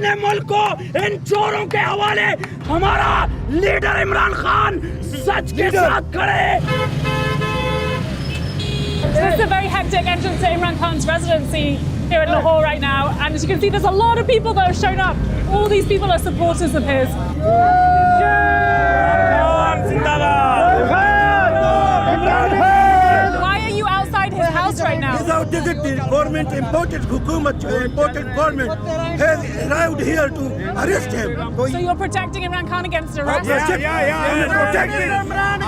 अपने मुल्क को इन चोरों के हवाले हमारा लीडर इमरान खान सच के साथ खड़े। So this is a very hectic entrance to Imran Khan's residency here in Lahore right now, and as you can see, there's a lot of people that have shown up. All these people are supporters of his. Why are you outside his house right now? Without the government, imported government has arrived here to arrest him. So you're protecting Imran Khan against arrest? Protecting Imran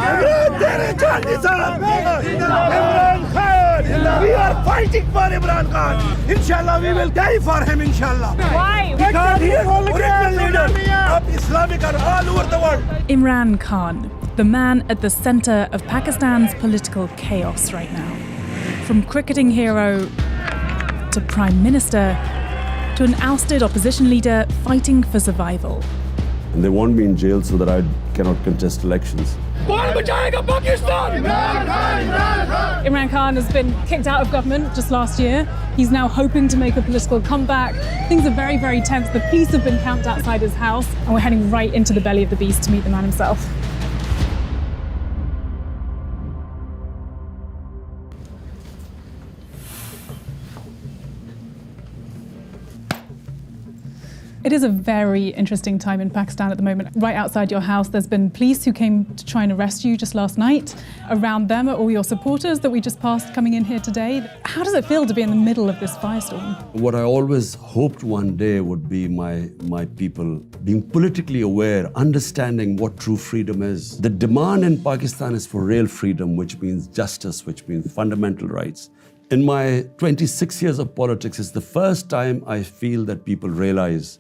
Khan. We are fighting for Imran Khan. Inshallah, we will die for him, inshallah. Why? Because he is original leader of Islamic and all over the world. Imran Khan, the man at the center of Pakistan's political chaos right now. From cricketing hero to prime minister to an ousted opposition leader fighting for survival. And they want me in jail so that I cannot contest elections. Imran Khan has been kicked out of government just last year. He's now hoping to make a political comeback. Things are very, very tense. The police have been camped outside his house, and we're heading right into the belly of the beast to meet the man himself. It is a very interesting time in Pakistan at the moment. Right outside your house, there's been police who came to try and arrest you just last night. Around them are all your supporters that we just passed coming in here today. How does it feel to be in the middle of this firestorm? What I always hoped one day would be my people being politically aware, understanding what true freedom is. The demand in Pakistan is for real freedom, which means justice, which means fundamental rights. In my 26 years of politics, it's the first time I feel that people realize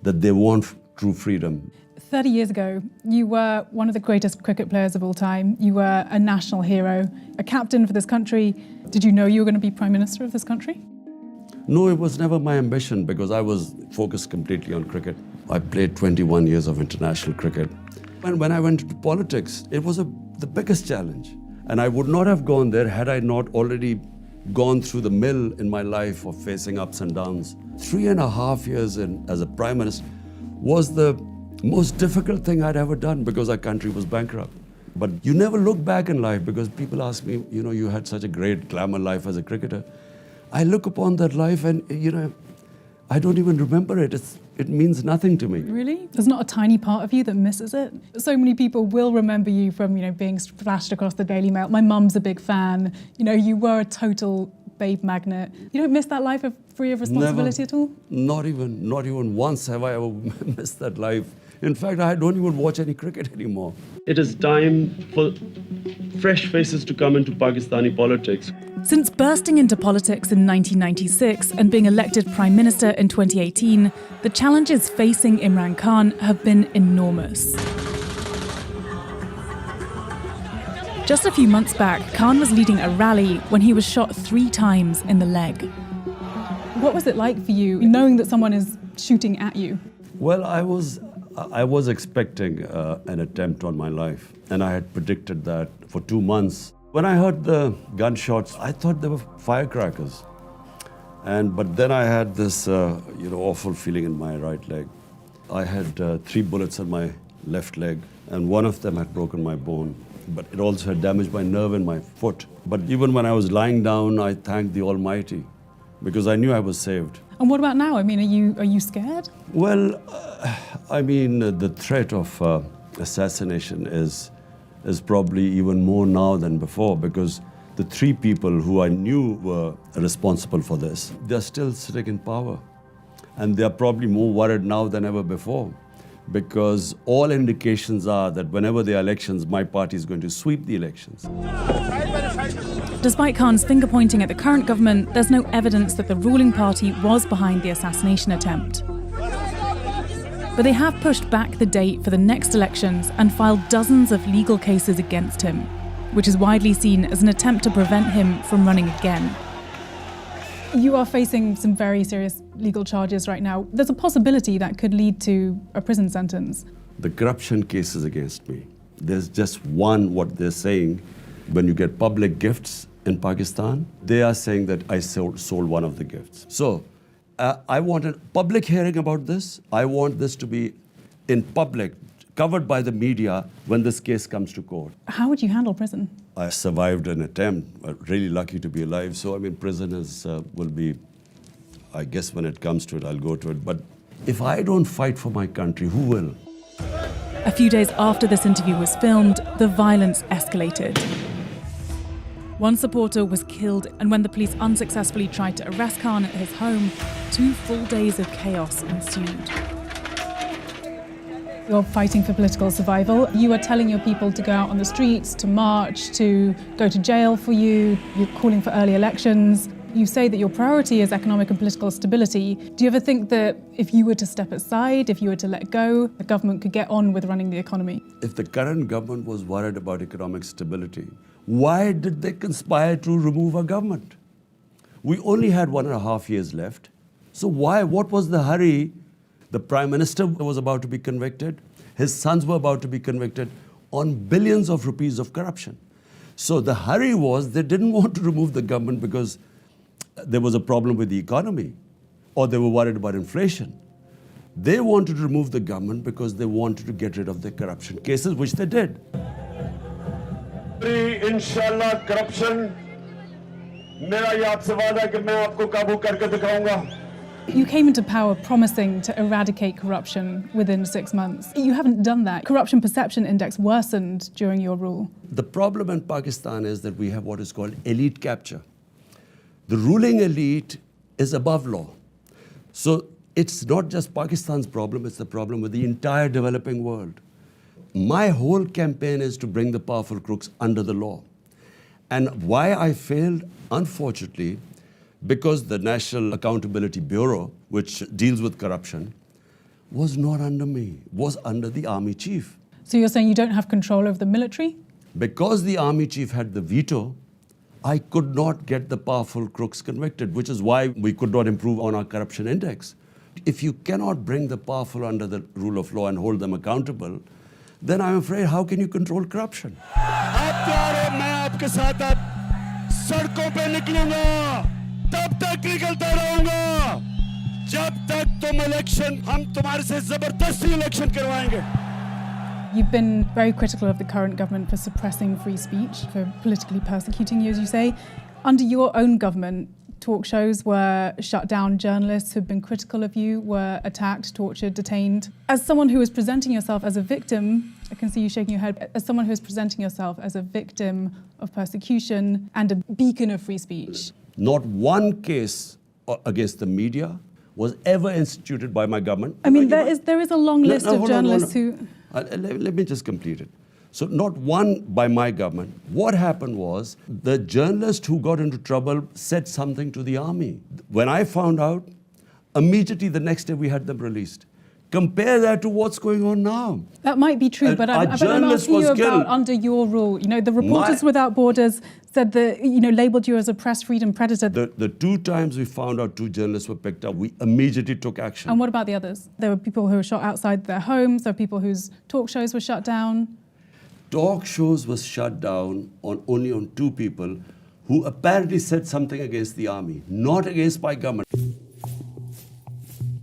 that they want true freedom. 30 years ago, you were one of the greatest cricket players of all time. You were a national hero, a captain for this country. Did you know you were going to be Prime Minister of this country? No, it was never my ambition because I was focused completely on cricket. I played 21 years of international cricket. And when I went into politics, it was the biggest challenge. And I would not have gone there had I not already gone through the mill in my life of facing ups and downs. 3.5 years as a prime minister was the most difficult thing I'd ever done because our country was bankrupt. But you never look back in life because people ask me, you had such a great glamour life as a cricketer. I look upon that life and, I don't even remember it. It means nothing to me. Really? There's not a tiny part of you that misses it? So many people will remember you from, being flashed across the Daily Mail. My mum's a big fan. You were a total babe magnet. You don't miss that life free of responsibility at all? Not even once have I ever missed that life. In fact, I don't even watch any cricket anymore. It is time for fresh faces to come into Pakistani politics. Since bursting into politics in 1996 and being elected Prime Minister in 2018, the challenges facing Imran Khan have been enormous. Just a few months back, Khan was leading a rally when he was shot 3 times in the leg. What was it like for you, knowing that someone is shooting at you? Well, I was expecting an attempt on my life, and I had predicted that for 2 months. When I heard the gunshots, I thought they were firecrackers. But then I had this awful feeling in my right leg. I had 3 bullets in my left leg, and one of them had broken my bone. But it also had damaged my nerve in my foot. But even when I was lying down, I thanked the Almighty because I knew I was saved. And what about now? I mean, are you scared? Well, the threat of assassination is probably even more now than before because the 3 people who I knew were responsible for this, they're still sitting in power. And they're probably more worried now than ever before because all indications are that whenever there are elections, my party is going to sweep the elections. Despite Khan's finger-pointing at the current government, there's no evidence that the ruling party was behind the assassination attempt. But they have pushed back the date for the next elections and filed dozens of legal cases against him, which is widely seen as an attempt to prevent him from running again. You are facing some very serious legal charges right now. There's a possibility that could lead to a prison sentence. The corruption cases against me, there's just one, what they're saying, when you get public gifts in Pakistan, they are saying that I sold one of the gifts. So I want a public hearing about this. I want this to be in public, covered by the media when this case comes to court. How would you handle prison? I survived an attempt. Really lucky to be alive. So, I mean, prison will be, I guess when it comes to it, I'll go to it. But if I don't fight for my country, who will? A few days after this interview was filmed, the violence escalated. One supporter was killed, and when the police unsuccessfully tried to arrest Khan at his home, 2 full days of chaos ensued. You're fighting for political survival. You are telling your people to go out on the streets, to march, to go to jail for you. You're calling for early elections. You say that your priority is economic and political stability. Do you ever think that if you were to step aside, if you were to let go, the government could get on with running the economy? If the current government was worried about economic stability, why did they conspire to remove our government? We only had 1.5 years left. So why? What was the hurry? The Prime Minister was about to be convicted. His sons were about to be convicted on billions of rupees of corruption. So the hurry was they didn't want to remove the government because there was a problem with the economy or they were worried about inflation. They wanted to remove the government because they wanted to get rid of the corruption cases, which they did. इंशाल्लाह corruption मेरा ये आपसे वादा है कि मैं आपको काबू करके दिखाऊंगा. You came into power promising to eradicate corruption within 6 months. You haven't done that. Corruption perception index worsened during your rule. The problem in Pakistan is that we have what is called elite capture. The ruling elite is above law. So it's not just Pakistan's problem, it's the problem with the entire developing world. My whole campaign is to bring the powerful crooks under the law. And why I failed, unfortunately, because the National Accountability Bureau, which deals with corruption, was not under me, was under the army chief. So you're saying you don't have control over the military? Because the army chief had the veto, I could not get the powerful crooks convicted, which is why we could not improve on our corruption index. If you cannot bring the powerful under the rule of law and hold them accountable, then I'm afraid, how can you control corruption? आप तैयार हो? मैं आपके साथ अब सड़कों पे निकलूंगा. तब तक निकलता रहूंगा जब तक तुम इलेक्शन हम तुम्हारे से जबरदस्ती इलेक्शन करवाएंगे. You've been very critical of the current government for suppressing free speech, for politically persecuting you, as you say. Under your own government, talk shows were shut down, journalists who've been critical of you were attacked, tortured, detained. As someone who is presenting yourself as a victim, I can see you shaking your head, as someone who is presenting yourself as a victim of persecution and a beacon of free speech. Not one case against the media was ever instituted by my government. I mean, there is a long list of journalists who... Let me just complete it. So not one by my government. What happened was the journalist who got into trouble said something to the army. When I found out, immediately the next day we had them released. Compare that to what's going on now. That might be true, but I'm asking you about under your rule. You know, the Reporters Without Borders said that, you know, labelled you as a press freedom predator. The 2 times we found out 2 journalists were picked up, we immediately took action. And what about the others? There were people who were shot outside their homes, there were people whose talk shows were shut down. Talk shows was shut down only on 2 people who apparently said something against the army, not against my government.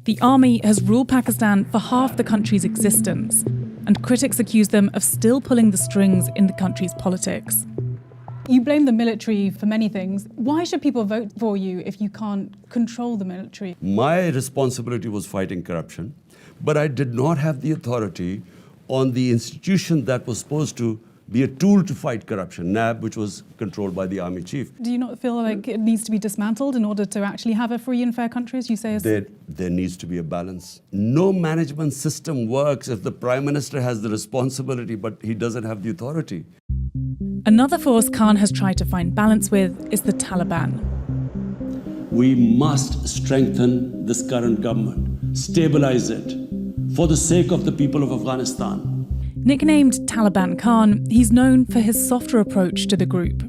The army has ruled Pakistan for half the country's existence, and critics accuse them of still pulling the strings in the country's politics. You blame the military for many things. Why should people vote for you if you can't control the military? My responsibility was fighting corruption, but I did not have the authority on the institution that was supposed to be a tool to fight corruption, NAB, which was controlled by the army chief. Do you not feel like it needs to be dismantled in order to actually have a free and fair country, as you say? There needs to be a balance. No management system works if the Prime Minister has the responsibility, but he doesn't have the authority. Another force Khan has tried to find balance with is the Taliban. We must strengthen this current government, stabilize it, for the sake of the people of Afghanistan. Nicknamed Taliban Khan, he's known for his softer approach to the group.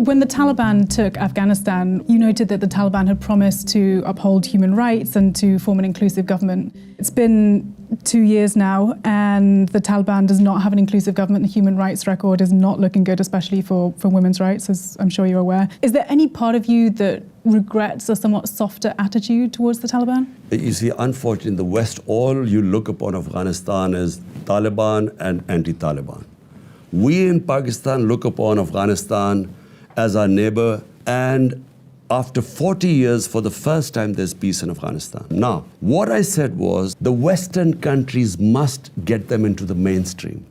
When the Taliban took Afghanistan, you noted that the Taliban had promised to uphold human rights and to form an inclusive government. It's been 2 years now, and the Taliban does not have an inclusive government. The human rights record is not looking good, especially for women's rights, as I'm sure you're aware. Is there any part of you that regrets a somewhat softer attitude towards the Taliban? You see, unfortunately, in the West, all you look upon Afghanistan is Taliban and anti-Taliban. We in Pakistan look upon Afghanistan as our neighbor, and after 40 years, for the first time, there's peace in Afghanistan. Now, what I said was the Western countries must get them into the mainstream.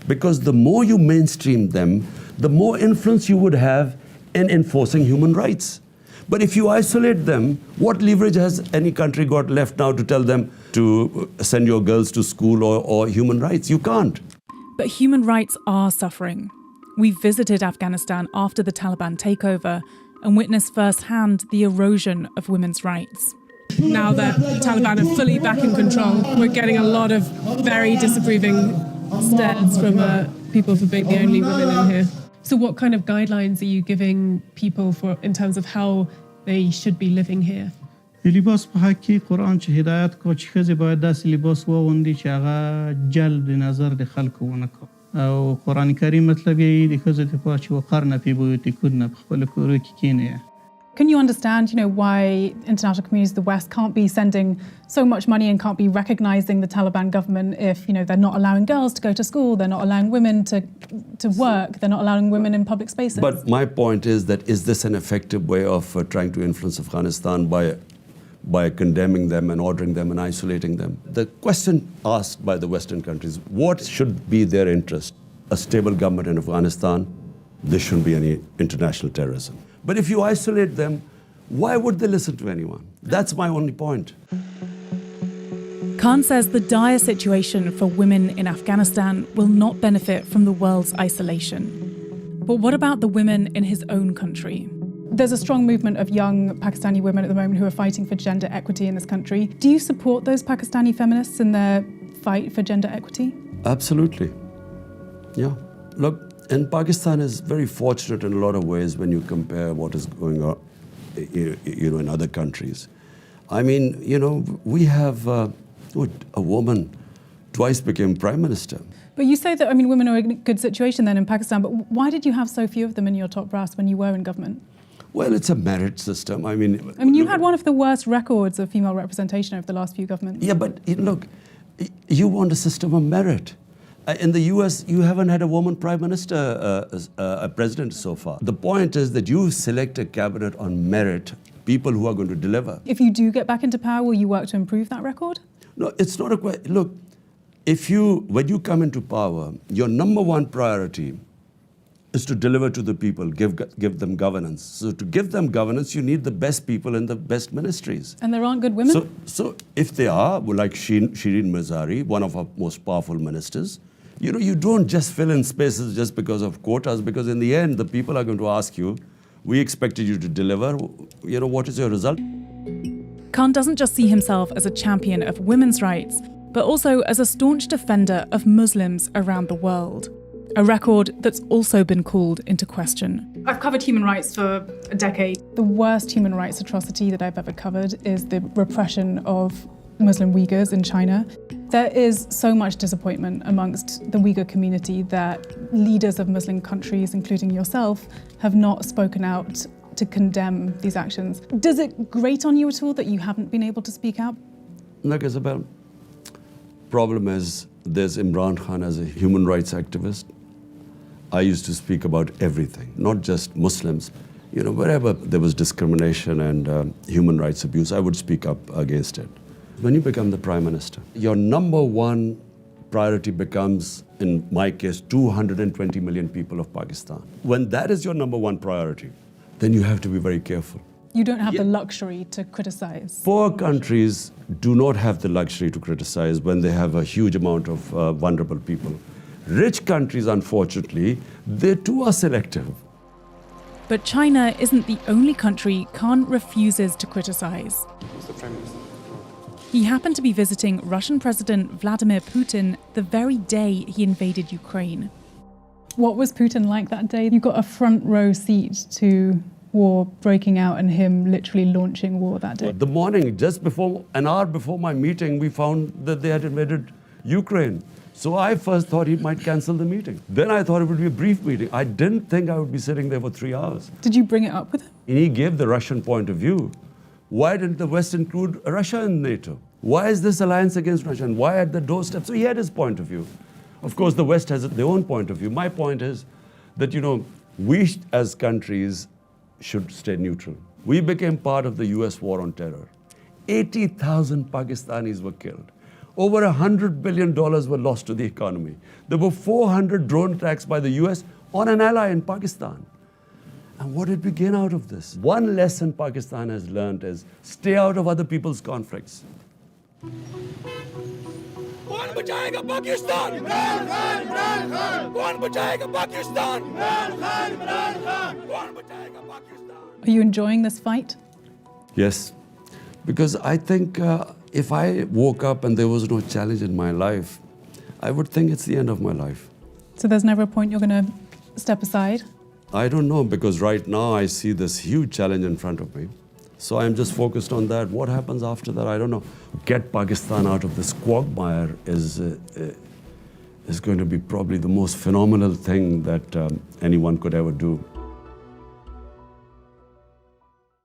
Because the more you mainstream them, the more influence you would have in enforcing human rights. But if you isolate them, what leverage has any country got left now to tell them to send your girls to school or human rights? You can't. But human rights are suffering. We visited Afghanistan after the Taliban takeover and witnessed firsthand the erosion of women's rights. Now that the Taliban are fully back in control, we're getting a lot of very disapproving stares from people for being the only women in here. So what kind of guidelines are you giving people in terms of how they should be living here? لباس په حق کې قرآن چې هدایت کو چې ښځې باید داسې لباس واغوندي چې هغه جلب نظر د خلکو ونه کړي او قرآن کریم مطلب یې د ښځو دپاره چې وقرن فی بیوتکن په خپلو کورو کې کښېنئ. Can you understand, why international communities of the West can't be sending so much money and can't be recognising the Taliban government if, they're not allowing girls to go to school, they're not allowing women to work, they're not allowing women in public spaces? But my point is that is this an effective way of trying to influence Afghanistan by condemning them and ordering them and isolating them? The question asked by the Western countries, what should be their interest? A stable government in Afghanistan, there shouldn't be any international terrorism. But if you isolate them, why would they listen to anyone? That's my only point. Khan says the dire situation for women in Afghanistan will not benefit from the world's isolation. But what about the women in his own country? There's a strong movement of young Pakistani women at the moment who are fighting for gender equity in this country. Do you support those Pakistani feminists in their fight for gender equity? Absolutely. Yeah. Look, and Pakistan is very fortunate in a lot of ways when you compare what is going on, in other countries. I mean, we have a woman twice became prime minister. But you say that, women are in a good situation then in Pakistan, but why did you have so few of them in your top brass when you were in government? Well, it's a merit system. You had one of the worst records of female representation over the last few governments. Yeah, but look, you want a system of merit. In the US, you haven't had a woman prime minister, a president so far. The point is that you select a cabinet on merit, people who are going to deliver. If you do get back into power, will you work to improve that record? No, it's not a question. Look, when you come into power, your number one priority is to deliver to the people, give them governance. So to give them governance, you need the best people in the best ministries. And there aren't good women? So if they are, like Shireen Mazari, one of our most powerful ministers, you don't just fill in spaces just because of quotas, because in the end, the people are going to ask you, we expected you to deliver, what is your result? Khan doesn't just see himself as a champion of women's rights, but also as a staunch defender of Muslims around the world. A record that's also been called into question. I've covered human rights for a decade. The worst human rights atrocity that I've ever covered is the repression of Muslim Uyghurs in China. There is so much disappointment amongst the Uyghur community that leaders of Muslim countries, including yourself, have not spoken out to condemn these actions. Does it grate on you at all that you haven't been able to speak out? Look, Isabel, problem is there's Imran Khan as a human rights activist. I used to speak about everything, not just Muslims. Wherever there was discrimination and human rights abuse, I would speak up against it. When you become the prime minister, your number one priority becomes, in my case, 220 million people of Pakistan. When that is your number one priority, then you have to be very careful. You don't have the luxury to criticize. Poor countries do not have the luxury to criticize when they have a huge amount of vulnerable people. Rich countries, unfortunately, they too are selective. But China isn't the only country Khan refuses to criticize. He happened to be visiting Russian President Vladimir Putin the very day he invaded Ukraine. What was Putin like that day? You got a front row seat to war breaking out and him literally launching war that day? The morning, just before, an hour before my meeting, we found that they had invaded Ukraine. So I first thought he might cancel the meeting. Then I thought it would be a brief meeting. I didn't think I would be sitting there for 3 hours. Did you bring it up with him? And he gave the Russian point of view. Why didn't the West include Russia in NATO? Why is this alliance against Russia? And why at the doorstep? So he had his point of view. Of course, the West has their own point of view. My point is that, we as countries should stay neutral. We became part of the US war on terror. 80,000 Pakistanis were killed. Over $100 billion were lost to the economy. There were 400 drone attacks by the US on an ally in Pakistan. And what did we gain out of this? One lesson Pakistan has learned is stay out of other people's conflicts. कौन बचाएगा पाकिस्तान? इमरान खान, इमरान खान। कौन बचाएगा पाकिस्तान? इमरान खान, इमरान खान। कौन बचाएगा Pakistan? Are you enjoying this fight? Yes, because I think if I woke up and there was no challenge in my life, I would think it's the end of my life. So there's never a point you're going to step aside? I don't know, because right now I see this huge challenge in front of me. So I'm just focused on that. What happens after that, I don't know. Get Pakistan out of this quagmire is going to be probably the most phenomenal thing that anyone could ever do.